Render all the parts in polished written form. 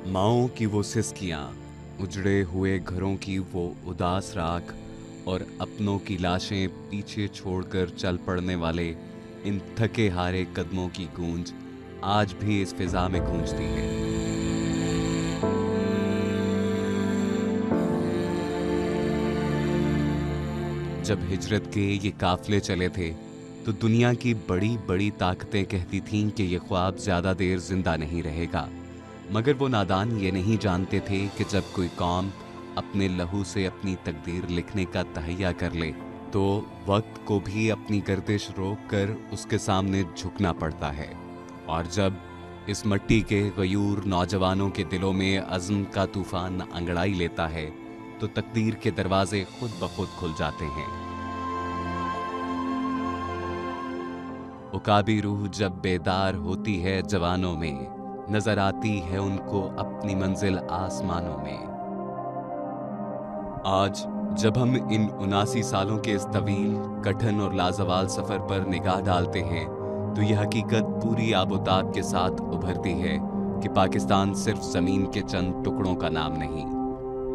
माओं की वो सिसकियां, उजड़े हुए घरों की वो उदास राख और अपनों की लाशें पीछे छोड़कर चल पड़ने वाले इन थके हारे कदमों की गूंज आज भी इस फिजा में गूंजती है। जब हिजरत के ये काफले चले थे तो दुनिया की बड़ी बड़ी ताकतें कहती थीं कि ये ख्वाब ज्यादा देर जिंदा नहीं रहेगा, मगर वो नादान ये नहीं जानते थे कि जब कोई कौम अपने लहू से अपनी तकदीर लिखने का तहैया कर ले तो वक्त को भी अपनी गर्दिश रोक कर उसके सामने झुकना पड़ता है। और जब इस मिट्टी के गयूर नौजवानों के दिलों में अज़्म का तूफान अंगड़ाई लेता है तो तकदीर के दरवाजे खुद ब खुद खुल जाते हैं। उकाबी रूह जब बेदार होती है जवानों में, नजर आती है उनको अपनी मंजिल आसमानों में। आज जब हम इन 79 सालों के इस तवील, कठिन और लाजवाल सफर पर निगाह डालते हैं तो यह हकीकत पूरी आबोताब के साथ उभरती है कि पाकिस्तान सिर्फ जमीन के चंद टुकड़ों का नाम नहीं,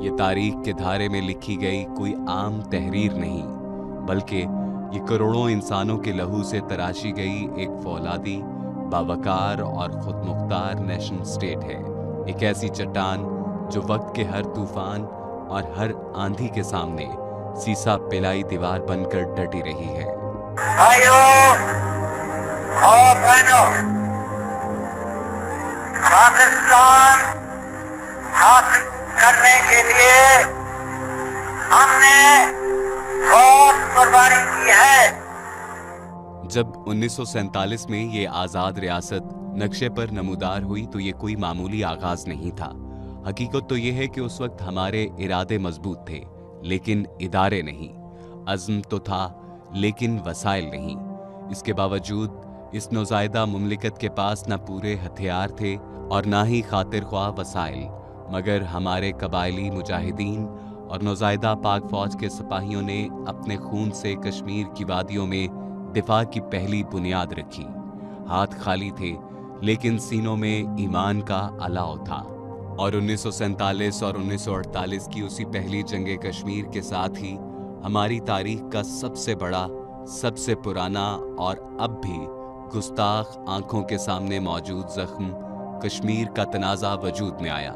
ये तारीख के धारे में लिखी गई कोई आम तहरीर नहीं, बल्कि ये करोड़ों इंसानों के लहू से तराशी गई एक फौलादी, बावकार और खुद मुख्तार नेशन स्टेट है। एक ऐसी चट्टान जो वक्त के हर तूफान और हर आंधी के सामने सीसा पिलाई दीवार बनकर डटी रही है। और बहनों, पाकिस्तान हासिल करने के लिए हमने बहुत कुर्बानी की है। जब 1947 में ये आजाद रियासत नक्शे पर नमूदार हुई तो ये कोई मामूली आगाज नहीं था। हकीकत तो ये है कि उस वक्त हमारे इरादे मजबूत थे लेकिन इदारे नहीं, अज़्म तो था लेकिन वसाइल नहीं। इसके बावजूद इस नौज़ायदा मुमलिकत के पास न पूरे हथियार थे और ना ही खातिर ख्वाह वसाइल, मगर हमारे कबायली मुजाहिदीन और नौज़ायदा पाक फौज के सिपाहियों ने अपने खून से कश्मीर की वादियों में दिफा की पहली बुनियाद रखी। हाथ खाली थे लेकिन सीनों में ईमान का अलाव था। और 1947 और 1948 की उसी पहली जंगे कश्मीर के साथ ही हमारी तारीख का सबसे बड़ा, सबसे पुराना और अब भी गुस्ताख आंखों के सामने मौजूद जख्म कश्मीर का तनाज़ा वजूद में आया।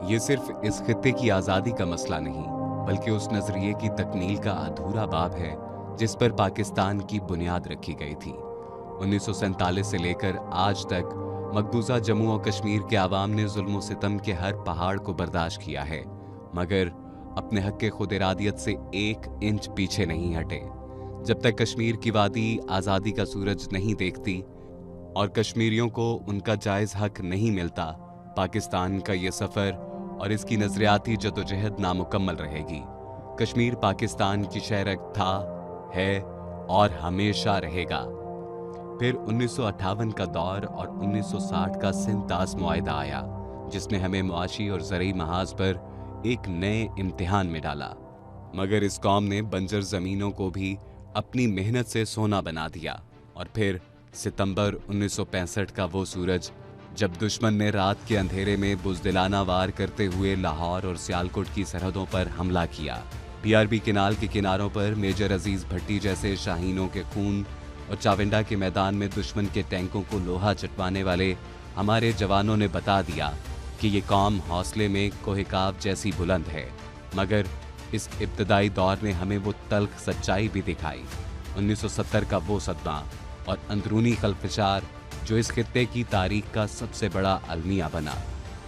ये सिर्फ इस खित्ते की आज़ादी का मसला नहीं बल्कि उस नजरिए की तकमील का अधूरा बाब है जिस पर पाकिस्तान की बुनियाद रखी गई थी। 1947 से लेकर आज तक मकबूजा जम्मू और कश्मीर के आवाम ने जुल्म सितम के हर पहाड़ को बर्दाश्त किया है, मगर अपने हक के खुद इरादियत से 1 इंच पीछे नहीं हटे। जब तक कश्मीर की वादी आज़ादी का सूरज नहीं देखती और कश्मीरियों को उनका जायज़ हक नहीं मिलता, पाकिस्तान का ये सफ़र और इसकी नज़रियाती जदोजहद नामुकम्मल रहेगी। कश्मीर पाकिस्तान की शहरक था, है और हमेशा रहेगा। फिर 1958 का दौर और 1960 का सिंध-तास मुआहिदा आया जिसने हमें मुआशी और ज़रई महाज पर एक नए इम्तिहान में डाला, मगर इस कौम ने बंजर ज़मीनों को भी अपनी मेहनत से सोना बना दिया। और फिर सितंबर 1965 का वो सूरज जब दुश्मन ने रात के अंधेरे में बुज़दिलाना वार करते हुए लाहौर और सियालकोट की सरहदों पर हमला किया। PRB केनाल के किनारों पर मेजर अजीज भट्टी जैसे शाहीनों के खून और चाविंडा के मैदान में दुश्मन के टैंकों को लोहा चटवाने वाले हमारे जवानों ने बता दिया कि ये कौम हौसले में कोहिकाब जैसी बुलंद है। मगर इस इब्तदाई दौर ने हमें वो तल्ख सच्चाई भी दिखाई। 1970 का वो सदमा और अंदरूनी खलफशार जो इस खित्ते की तारीख का सबसे बड़ा अलमिया बना,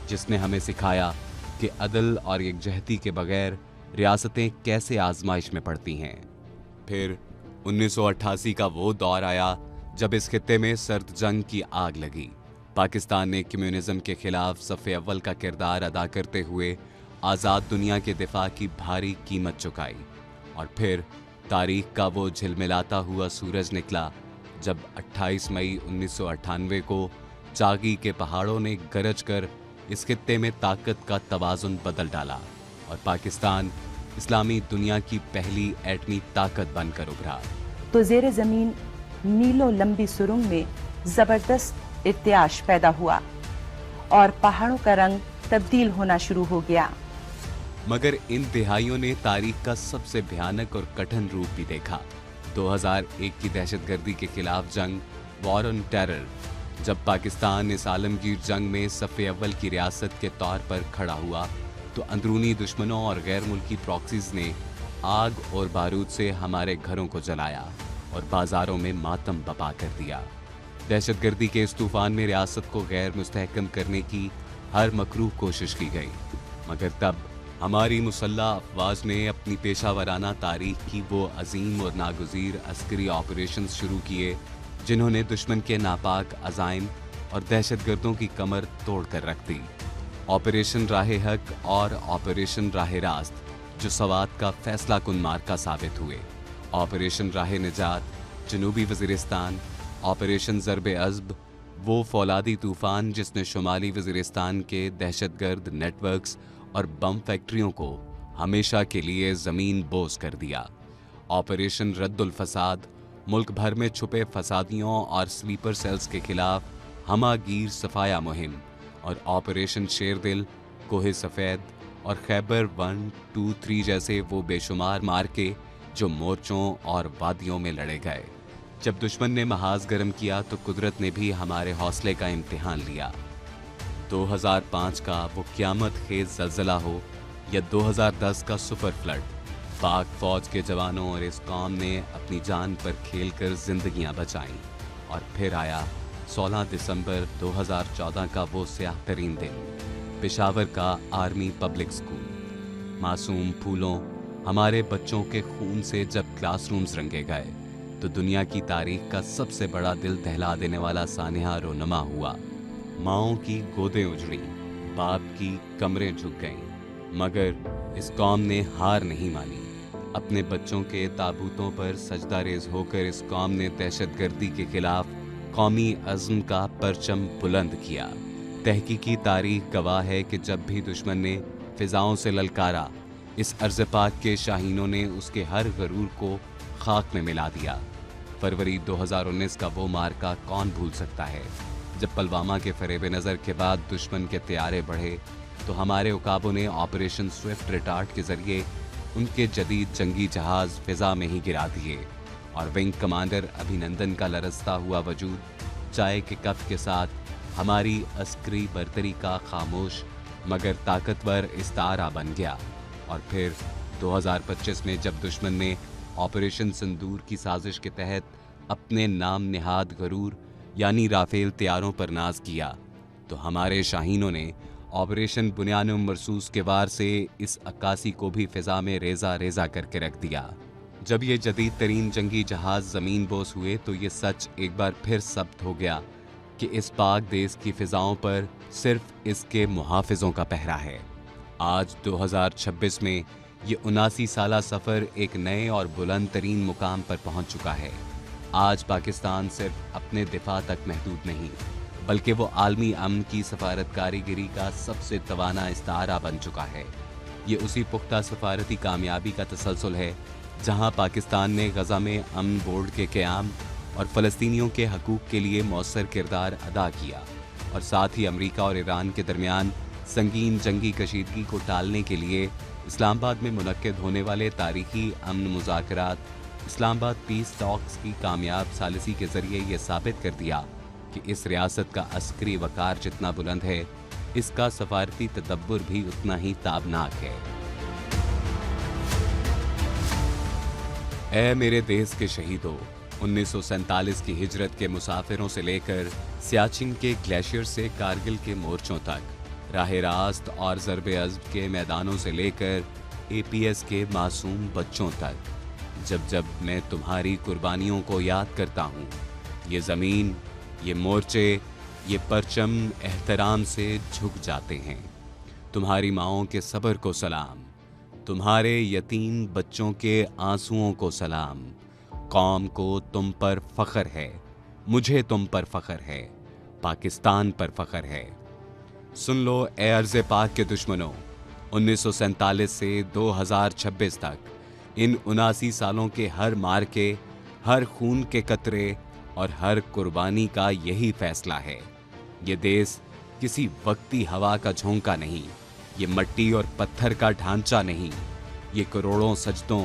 जिसने हमें सिखाया कि अदल और यकजहती के बगैर रियासतें कैसे आजमाइश में पड़ती हैं। फिर 1988 का वो दौर आया जब इस खित्ते में सर्द जंग की आग लगी। पाकिस्तान ने कम्युनिज्म के खिलाफ सफ़े अव्वल का किरदार अदा करते हुए आज़ाद दुनिया के दिफा की भारी कीमत चुकाई। और फिर तारीख का वो झिलमिलाता हुआ सूरज निकला जब 28 मई 1998 को चागी के पहाड़ों ने गरज कर इस खित्ते में ताकत का तवाज़ुन बदल डाला और पाकिस्तान इस्लामी दुनिया की पहली एटमी ताकत बनकर उभरा। तो ज़ेरे ज़मीन मीलों लंबी सुरंग में ज़बरदस्त इर्तियाश पैदा हुआ और पहाड़ों का रंग तब्दील होना शुरू हो गया। मगर इन दिहाइयों ने तारीख का सबसे भयानक और कठिन रूप भी देखा। 2001 की दहशतगर्दी के खिलाफ जंग, वॉर ऑन टेरर, जब पाकिस्तान इस आलमगीर जंग में सफ़े अव्वल की रियासत के तौर पर खड़ा हुआ तो अंदरूनी दुश्मनों और गैर मुल्की प्रॉक्सीज ने आग और बारूद से हमारे घरों को जलाया और बाजारों में मातम बपा कर दिया। दहशतगर्दी के इस तूफान में रियासत को गैर मुस्तहकम करने की हर मकरूह कोशिश की गई, मगर तब हमारी मुसल्लह अफवाज ने अपनी पेशावराना तारीख की वो अजीम और नागुज़ीर अस्करी ऑपरेशंस शुरू किए जिन्होंने दुश्मन के नापाक अज़ाइम और दहशतगर्दों की कमर तोड़ कर रख दी। ऑपरेशन राह हक और ऑपरेशन राह रास्त, जो सवात का फैसला कुन मार्का साबित हुए। ऑपरेशन राह निजात, जनूबी वज़ीरिस्तान, ऑपरेशन ज़रब अज़ब, वो फौलादी तूफ़ान जिसने शुमाली वज़ीरिस्तान के दहशतगर्द नेटवर्क्स और बम फैक्ट्रियों को हमेशा के लिए ज़मीन बोस कर दिया। ऑपरेशन रद्दुल फसाद, मुल्क भर में छुपे फसादियों और स्लीपर सेल्स के खिलाफ हमागीर सफाया मुहिम, और ऑपरेशन शेरदिल, कोहे सफ़ेद और खैबर 1, 2, 3 जैसे वो बेशुमार मार्के जो मोर्चों और वादियों में लड़े गए। जब दुश्मन ने महाज गर्म किया तो कुदरत ने भी हमारे हौसले का इम्तिहान लिया। 2005 का वो क़यामत खेज ज़लज़ला हो या 2010 का सुपर फ्लड, पाक फौज के जवानों और इस कौम ने अपनी जान पर खेलकर जिंदगियां बचाईं। और फिर आया 16 दिसंबर 2014 का वो स्याह तरीन दिन, पेशावर का आर्मी पब्लिक स्कूल। मासूम फूलों, हमारे बच्चों के खून से जब क्लासरूम्स रंगे गए तो दुनिया की तारीख का सबसे बड़ा दिल दहला देने वाला सानिहा रोनमा हुआ। माँओं की गोदें उजड़ी, बाप की कमरें झुक गईं, मगर इस कौम ने हार नहीं मानी। अपने बच्चों के ताबूतों पर सजदा रेज होकर इस कौम ने दहशतगर्दी के खिलाफ कौमी अज़्म का परचम बुलंद किया। तहकीकी तारीख गवाह है कि जब भी दुश्मन ने फिजाओं से ललकारा, इस अर्ज़ पाक के शाहीनों ने उसके हर गरूर को खाक में मिला दिया। फरवरी 2019 का वो मार्का कौन भूल सकता है, जब पुलवामा के फरेब नज़र के बाद दुश्मन के तैयारे बढ़े तो हमारे उकाबों ने ऑपरेशन स्विफ्ट रिटार्ट के जरिए उनके जदीद जंगी जहाज़ फिजा में ही गिरा दिए, और विंग कमांडर अभिनंदन का लरसता हुआ वजूद चाय के कप के साथ हमारी अस्करी बर्तरी का खामोश मगर ताकतवर इस्तारा बन गया। और फिर 2025 में जब दुश्मन ने ऑपरेशन सिंदूर की साजिश के तहत अपने नाम निहाद गरूर यानी राफेल तैयारों पर नाज किया, तो हमारे शाहीनों ने ऑपरेशन बुनियान मरसूस के वार से इस अक्कासी को भी फिजा में रेजा रेजा करके रख दिया। जब ये जदीद तरीन जंगी जहाज जमीन बोस हुए तो ये सच एक बार फिर साबित हो गया कि इस पाक देश की फिजाओं पर सिर्फ इसके मुहाफिजों का पहरा है। आज 2026 में ये 79 साला सफ़र एक नए और बुलंद तरीन मुकाम पर पहुंच चुका है। आज पाकिस्तान सिर्फ अपने दिफा तक महदूद नहीं, बल्कि वो आलमी अमन की सफारत कारीगरी का सबसे तवाना इस्तारा बन चुका है। ये उसी पुख्ता सफारती कामयाबी का तसलसल है जहां पाकिस्तान ने गज़ा में अमन बोर्ड के क़याम और फ़लस्तीनियों के हकूक़ के लिए मौसर किरदार अदा किया, और साथ ही अमरीका और ईरान के दरमियान संगीन जंगी कशीदगी को टालने के लिए इस्लामाबाद में मुनक्किद होने वाले तारीखी अमन मुज़ाकरात, इस्लामाबाद पीस टॉक्स की कामयाब सालिसी के ज़रिए ये साबित कर दिया कि इस रियासत का अस्करी वकार जितना बुलंद है, इसका सफारती तदब्बुर भी उतना ही ताबनाक है। ऐ मेरे देश के शहीदों, 1947 की हिजरत के मुसाफिरों से लेकर सियाचिन के ग्लेशियर से कारगिल के मोर्चों तक, राह रास्त और ज़रब अज़्ब के मैदानों से लेकर APS के मासूम बच्चों तक, जब जब मैं तुम्हारी कुर्बानियों को याद करता हूँ, ये ज़मीन, ये मोर्चे, ये परचम एहतराम से झुक जाते हैं। तुम्हारी माँओं के सब्र को सलाम, तुम्हारे यतीम बच्चों के आंसुओं को सलाम। कौम को तुम पर फ़ख्र है, मुझे तुम पर फ़ख्र है, पाकिस्तान पर फ़ख्र है। सुन लो ए अर्ज़ पाक के दुश्मनों, 1947 से 2026 तक इन 79 सालों के हर मार्के, हर खून के कतरे और हर कुर्बानी का यही फैसला है ये देश किसी वक्ती हवा का झोंका नहीं, ये मट्टी और पत्थर का ढांचा नहीं, ये करोड़ों सजदों,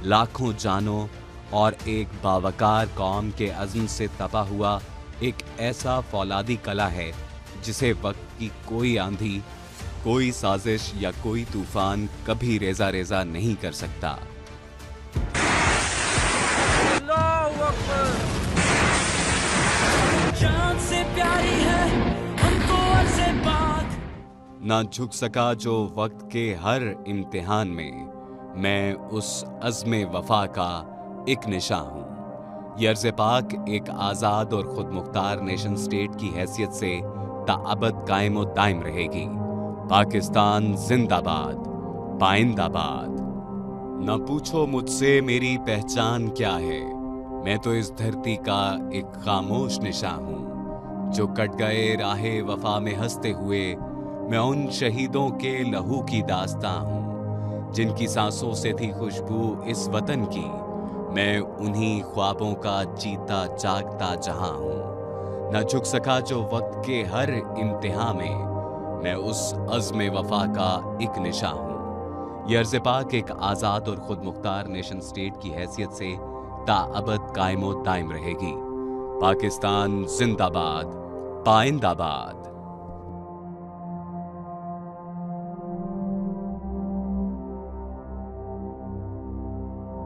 लाखों जानों और एक बावकार कौम के अज़्म से तपा हुआ एक ऐसा फौलादी कला है जिसे वक्त की कोई आंधी, कोई साजिश या कोई तूफान कभी रेजा रेजा नहीं कर सकता। जान से प्यारी है हमको अर्ज़े पाक। ना झुक सका जो वक्त के हर इम्तिहान में, मैं उस अज़्म वफा का एक निशा हूँ। ये अर्ज़ पाक एक आज़ाद और खुद मुख्तार नेशन स्टेट की हैसियत से ताअबद कायम व दायम रहेगी। पाकिस्तान जिंदाबाद, पाइंदाबाद। न पूछो मुझसे मेरी पहचान क्या है, मैं तो इस धरती का एक खामोश निशा हूँ। जो कट गए राहे वफा में हंसते हुए, मैं उन शहीदों के लहू की दास्तां हूँ। जिनकी सांसों से थी खुशबू इस वतन की, मैं उन्हीं ख्वाबों का जीता जागता जहां हूँ। न झुक सका जो वक्त के हर इम्तिहान में, मैं उस अज़्म वफा का एक निशा हूँ। ये अर्ज़ पाक एक आज़ाद और खुद मुख्तार नेशन स्टेट की हैसियत से ताअबद कायम व दायम रहेगी। पाकिस्तान जिंदाबाद, पाइंदाबाद।